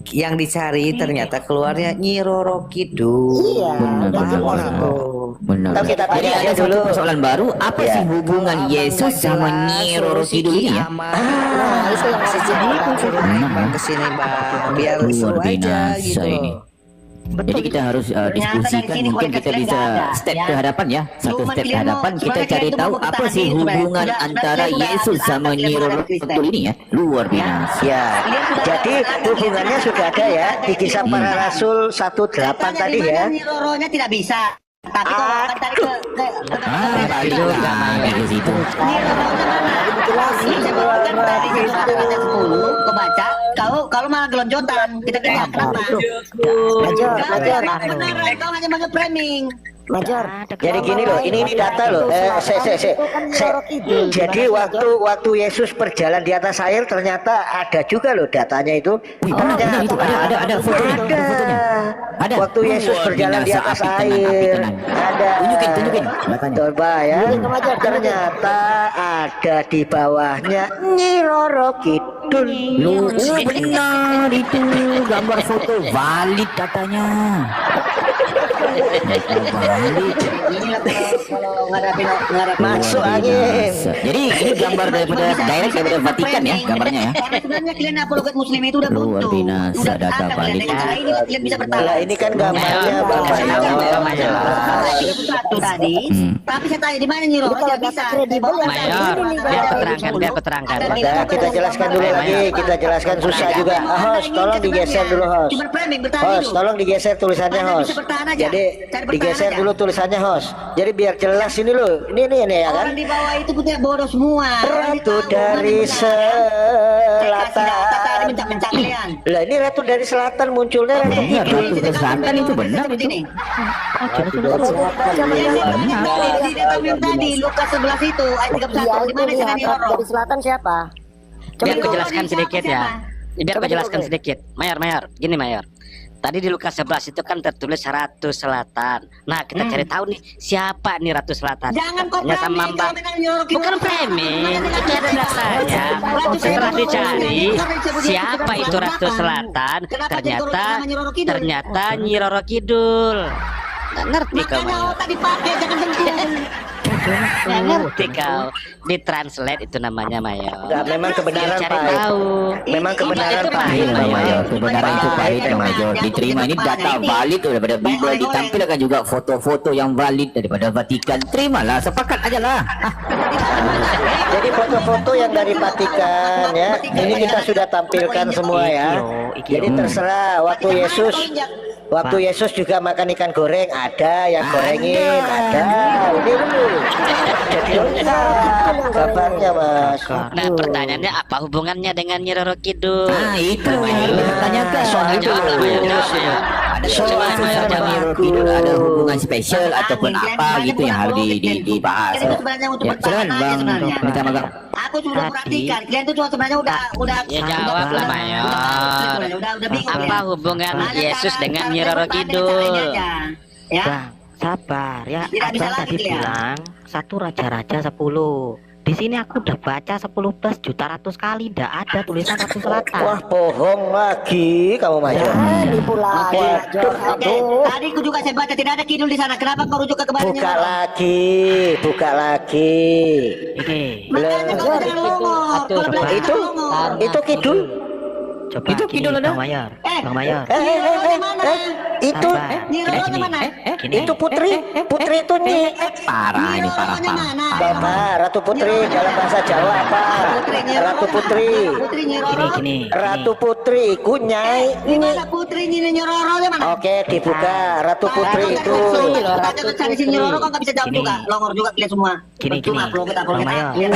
yang dicari ternyata keluarnya Nyi Roro Kidul. Iya, udah jelas itu. Benar. Tapi kita Jadi tanya ada dulu. satu persoalan baru, apa sih hubungan Yesus sama Nyi Roro Kidul ini ya? Nah, itu yang harus dibahas. Bang kesini bang, biar Luar seru aja binasa gitu. ini. Jadi kita harus diskusikan, mungkin kita bisa step ke hadapan ya, satu step ke hadapan kita cari tahu apa sih hubungan antara Yesus sama Nyi Roro Kidul ini ya, luar binasa. ya jadi hubungannya sudah ada ya di kisah para rasul 18 tadi ya Roronya tidak bisa. Tapi kalau akan cari ke Balik lagi ke situ. dari 10 kebaca, kalau malah gelonjotan. Kita kenapa? Major, Benar, kau hanya banget framing. Major. jadi gini loh ini data loh jadi waktu Yesus berjalan di atas air ternyata ada juga loh datanya itu Benar itu ada fotonya. Ada. waktu Yesus Luar berjalan di binasa, atas apik tenan, air apik tenan. ada Tunjukin datanya. coba ya ternyata ada di bawahnya Nyi Roro Kidul Benar itu gambar foto valid datanya. Kalau ngadapin masuk angin Jadi ini gambar daripada direct daripada Vatikan ya gambarnya ya. karena sebenarnya kalian apologet muslim itu udah Luar buntu. binasa, Udah data angkat valid. kalian negara ini kalian bisa bertahan. Lah ini kan gambarnya Bapak Itu satu tadi. Tapi saya tanya di mana Nyi Roro tidak bisa. Kredibel yang Mayor, kayak gini nih, biar aku terangkan. Nah, kita jelaskan dulu lagi, kita jelaskan susah juga. Host, tolong digeser dulu, host. Cuma framing bertahan Host, hidup. tolong digeser tulisannya, Anda host. bisa bertahan aja. Jadi Cari bertahan digeser aja. dulu tulisannya, host. Jadi biar jelas ini loh. Ini ya kan. Orang di bawah itu punya bodoh semua. Ratu dari selatan. Mencak kalian. Lah ini ratu dari selatan munculnya ratu Benar, kidul. Ratu dari Selatan itu benar itu. Di dalam yang tadi Lukas 11 itu ayat 31 di mana Iya, cara Nyi Roro? dari selatan siapa? Biar aku jelaskan jelaskan sedikit ya. Biar aku jelaskan sedikit. Mayor. Gini Mayor. Tadi di Lukas 11 itu kan tertulis Ratu Selatan. Nah, kita cari tahu nih siapa nih Ratu Selatan. Jangan kok sama Mbak. Bukan framing. Itu ada dasarnya. Setelah dicari siapa itu Ratu Selatan, ternyata Nyi Roro Kidul. Nggak ngerti kau Mayor. Nggak ngerti kau. Ditranslate itu namanya Mayor. Enggak, memang kebenaran Cari pahit. tahu. Memang kebenaran Itu pahit, Iya, Mayor. Mayor. Kebenaran itu pahit ya, Mayor. Diterima ini data valid daripada Bible, ditampilkan juga foto-foto yang valid daripada Vatikan. Terimalah, sepakat aja lah. Jadi foto-foto yang dari Vatikan ya, ini kita sudah tampilkan semua ya. Jadi terserah waktu Yesus juga makan ikan goreng ada, yang gorengin ada. Ini dulu. Jadi kabarnya Mas. Nah, pertanyaannya apa hubungannya dengan Nyi Roro Kidul? Nah itu Mayor, tanyakan Soal itu Jawab, Mayor. ada Soal Nyiro Kidul ada hubungan spesial ataupun apa gitu yang harus dibahas. Kalian itu sebenarnya untuk Ya, bertahan silakan aja Bang sebenarnya. Minta Magang. Aku sudah perhatikan, kalian tuh cuma sebenarnya udah Ya jawab lah Mayor. udah bingung. Apa ya. hubungan Hanya Yesus cara- dengan cara Nyi Roro bertahan dengan Kidul? cara ini aja. Ya. Bang, sabar ya. Tidak bisa Abang lagi tadi kalian. bilang satu raja-raja 10. Di sini aku udah baca 10 plus juta ratus kali, ndak ada tulisan Ratu Selatan. Wah, bohong lagi kamu Major. Tipu lagi, Major. Oke, Aduh. tadi aku juga saya baca tidak ada kidul di sana. Kenapa kau rujuk ke kebarannya? Buka lagi, buka lagi. Oke, Makanya kau jangan longok. Kalau belajar Itu, jangan longok. itu kidul. coba Itu gini, kidul ada? Bang Mayor. Eh, Bang Mayor. Itu, Sabar. Nyi Roro Gini, mana? gini. itu putri, putri itu nih. Parah ini parah Nyi Roronya parah. mana? Apa? Ratu Putri dalam bahasa Jawa apa? Putri Nyi Roro Ratu mana? Putri. Putri Nyi Roro. Gini, gini. Ratu Putri, kunyai. Di mana Putri Nyi Roro mana? Oke, dibuka. Ratu Putri itu. Ratu cari si Nyi Roro kok nggak bisa jawab Gini. juga. Longor juga kalian semua. Gini, Cuma gini. kalau kita Bang Mayor. Iya.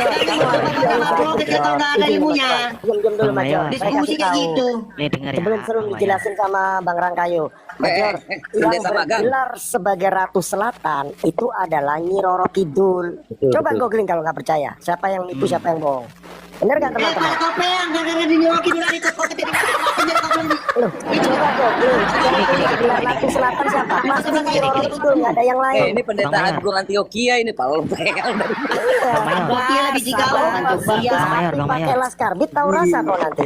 Kalau kita tahu nggak ada ilmunya. Diam dulu, Bang Mayor. Major. Diskusi kayak gitu. Nih denger ya. Sebelum seru Bang Mayor. dijelasin sama Bang Rangkayo. Major, yang bergelar sebagai Ratu Selatan itu adalah Nyi Roro Kidul. Coba googling kalau nggak percaya. Siapa yang nipu, siapa yang bohong. Bener nggak teman-teman? Pada kopeang gara-gara di Nyi Roro Kidul ada kok tidak Loh, coba googling. Yang bergelar Ratu Selatan siapa? Pasti Nyi Roro Kidul, nggak ada yang lain. Ini pendeta Bang Mayor. Agung Antioquia ini Pak Lempeng. Bang Mayor. Gokil biji kau. Iya, Bang Mayor, Bang pakai Mayor. laskar bit tahu rasa kok nanti.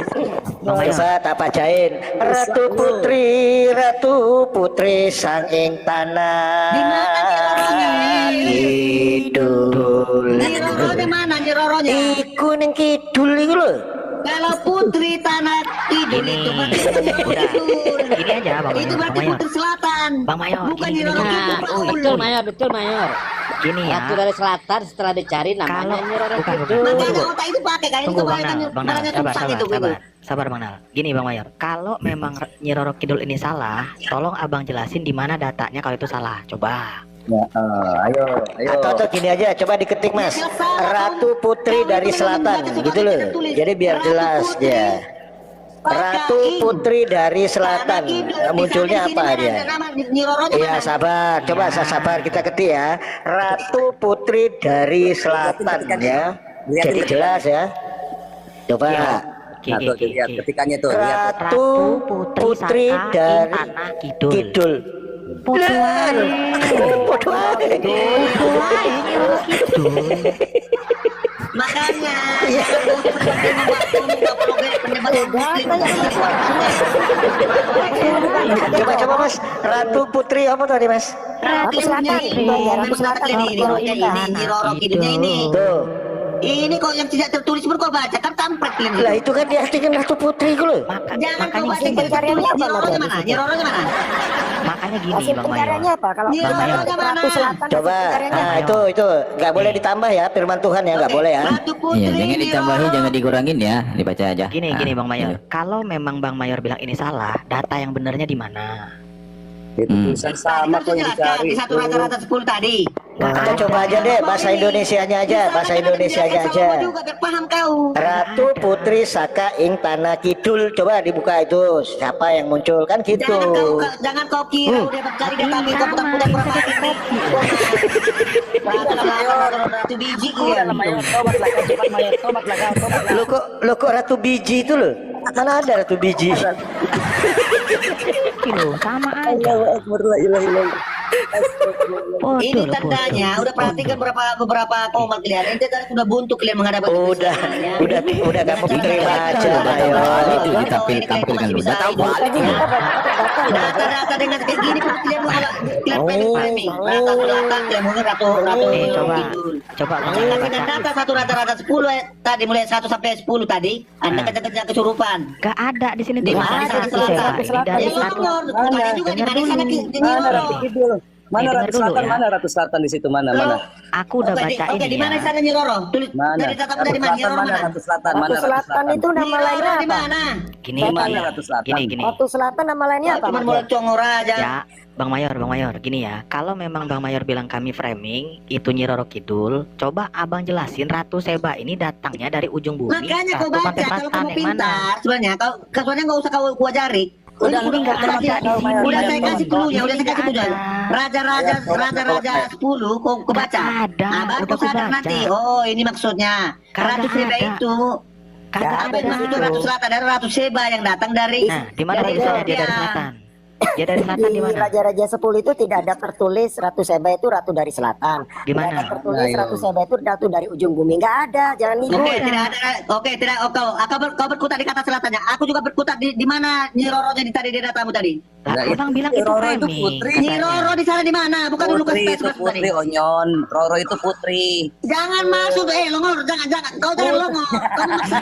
Bang Mayor. Bisa tak bacain. Ratu Putri, Ratu Putri sang ing tanah. Di mana Nyi Roronya? Kidul. Nyi Roronya mana Nyi Roronya? Iku ning kidul iku lho. Kalau Putri Tanah Kidul Gini. itu berarti bukan Nyi Roro Udah. Kidul. Gini aja, Bang Itu Mayor. berarti Bang Mayor. Putri Selatan. Bang Mayor, Bukan gini, Nyi Roro gini. Kidul. Nah, Paul. betul Mayor, betul Mayor. Gini ya. Ratu dari selatan setelah dicari namanya Kalau Nyi Roro bukan, Kidul. bukan. Makanya otak itu pakai kan itu Tunggu Bang kebanyakan Nal, Bang Nal, barangnya sabar, susah sabar, itu gitu. sabar, sabar Bang Nal. Gini Bang Mayor, kalau memang Nyi Roro Kidul ini salah, tolong abang jelasin di mana datanya kalau itu salah. Coba. Atau gini aja, coba diketik Mas. Ratu Putri dari Selatan, gitu loh. Jadi biar jelas dia. Ratu Putri dari Selatan. Munculnya apa dia? Iya sabar, coba sabar kita ketik ya. Ratu Putri dari Selatan ya. Jadi jelas ya. Coba. Ketikannya tuh. Ratu Putri dari Tanah Kidul. Kidul. Podoan. Podoan. Podoan Nyi Roro Kidul. Makanya Coba Mas, Ratu Putri apa tadi Mas? Ratu Selatan Ratu Selatan. ini Roro Kidulnya ini. Tuh. Ini kok yang tidak tertulis pun kau baca kan kampret kalian. Lah itu kan diartikan Ratu Putri itu loh. Jangan kau baca hasil pencariannya apa, Nyi Roronya Mas? mana? Nyi Roronya mana? Makanya gini Hasil Bang Mayor. pencariannya apa? Kalau Nyi Roronya mana? Ratu Selatan hasil Coba, pencariannya nah apa? itu nggak boleh ditambah ya firman Tuhan ya nggak boleh ya. Ratu Putri. Iya, jangan Nyi ditambahin, Roro. jangan dikurangin ya, dibaca aja. Gini Ah, gini Bang Mayor. iya. Kalau memang Bang Mayor bilang ini salah, data yang benernya di mana? Sama kok yang dicari. Di satu rata-rata 10 tadi. Kita coba aja deh bahasa Indonesianya aja, bahasa Indonesianya aja. Juga biar paham kau. Ratu Putri Saka ing Tanah Kidul, coba dibuka itu siapa yang muncul kan gitu. Jangan kau kira udah cari data kami kau putar-putar berapa ini. Ratu biji kalian. Lo kok Ratu Biji itu loh? Mana ada Ratu Biji? Kilo sama aja. Oh, Ini tandanya udah perhatikan beberapa komat kalian. Ente kan sudah buntu kalian menghadapi Udah kamu terima aja. Ayo. Itu ditampilkan dulu. Data balik. Data-data dengan kayak gini pun kalian pengen farming. Rata-rata kalian mungkin ratu coba Kidul. coba Bang Saya Mayor kasihkan baca. data satu rata-rata 10 tadi mulai 1 sampai 10 tadi. Anda kerja kesurupan. Gak ada di sini Di tuh. mana? Satu Di ya. Ini dari Ya satu. Longor. Tadi juga di mana sana di Nyi Roro. Mana dengar Ratu dulu Selatan? ya. Mana Ratu Selatan di situ? Mana? Mana? Aku udah baca Oke, ini di mana ya. sana Nyi Roro? Tulis Mana? dari datamu Ratu dari mana? Nyi Selatan Roro mana? mana? Ratu Selatan mana? Ratu Selatan itu Nyi nama lainnya Roro di apa? mana? Gini, Di mana gini, Ratu Selatan? gini. Ratu Selatan nama lainnya apa? Cuman Mas mau Jor? congor aja. Ya, Bang Mayor, gini ya. Kalau memang Bang Mayor bilang kami framing, itu Nyi Roro Kidul, coba abang jelasin Ratu Seba ini datangnya dari ujung bumi, Makanya kau Ratu baca, Pantai kalau Selatan kamu yang mana? pintar sebenarnya, sebenarnya nggak usah kau ajari. Udah ini nggak ada di sini. Udah saya kasih clue-nya, udah saya kasih Nggak clue-nya. ada. Raja-raja 10 kau baca. Nggak ada, Nah, baru udah kau sadar aku baca. nanti. Oh, ini maksudnya. Kagak Ratu Seba ada. itu. Kagak Apa itu maksudnya ada. Ratu Selatan? Dari Ratu Seba yang datang dari. Nah, di mana dari tulisannya dia dari Ethiopia. selatan? Dia dari selatan di Di mana? Raja-Raja 10 itu tidak ada tertulis Ratu Seba itu ratu dari selatan. Di Tidak mana? ada tertulis Ayo. Ratu Seba itu ratu dari ujung bumi. Nggak ada, jangan nipu. Oke, tidak ada. Oke, tidak. Oh, kau berkutat di kata selatannya. Aku juga berkutat di mana Nyi Roronya tadi di datamu tadi. Lah, Nah, abang bilang itu Roro itu framing. putri. Nyi katanya. Roro di sana di mana? Bukan dulu Putri kasih itu tahu putri tadi. Onyon. Roro itu putri. Jangan masuk, longor, jangan. Kau jangan longor. Kau maksud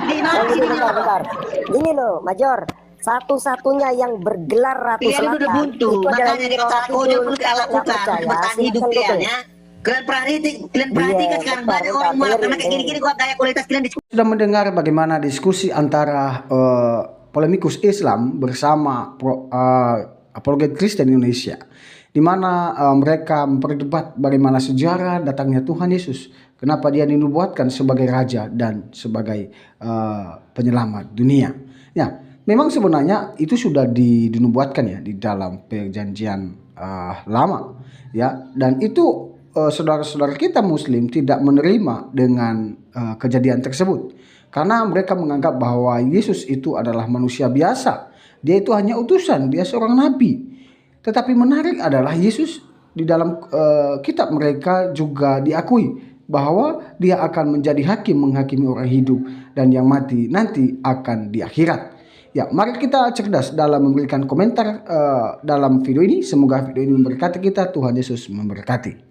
di mana sini Nyi Roro? Bentar. Gini loh, Major. Satu-satunya yang bergelar Ratu Pilihan Selatan udah buntu, itu adalah makanya Nyi dia Roro tak kau Kidul. pun Kalau nggak lakukan percaya, bertahan hidup silakan kalian dulu. ya. Kalian perhatikan Iya, sekarang bentar, banyak orang bentar, karena kayak dengerin. gini-gini gua kayak kualitas kalian di Sudah mendengar bagaimana diskusi antara polemikus Islam bersama apologet Kristen Indonesia, di mana mereka memperdebat bagaimana sejarah datangnya Tuhan Yesus, kenapa dia dinubuatkan sebagai raja dan sebagai penyelamat dunia. Ya, memang sebenarnya itu sudah dinubuatkan ya di dalam perjanjian lama, ya, dan itu saudara-saudara kita Muslim tidak menerima dengan kejadian tersebut. Karena mereka menganggap bahwa Yesus itu adalah manusia biasa. Dia itu hanya utusan, dia seorang nabi. Tetapi menarik adalah Yesus di dalam kitab mereka juga diakui bahwa dia akan menjadi hakim menghakimi orang hidup dan yang mati nanti akan di akhirat. Ya, mari kita cerdas dalam memberikan komentar dalam video ini. Semoga video ini memberkati kita. Tuhan Yesus memberkati.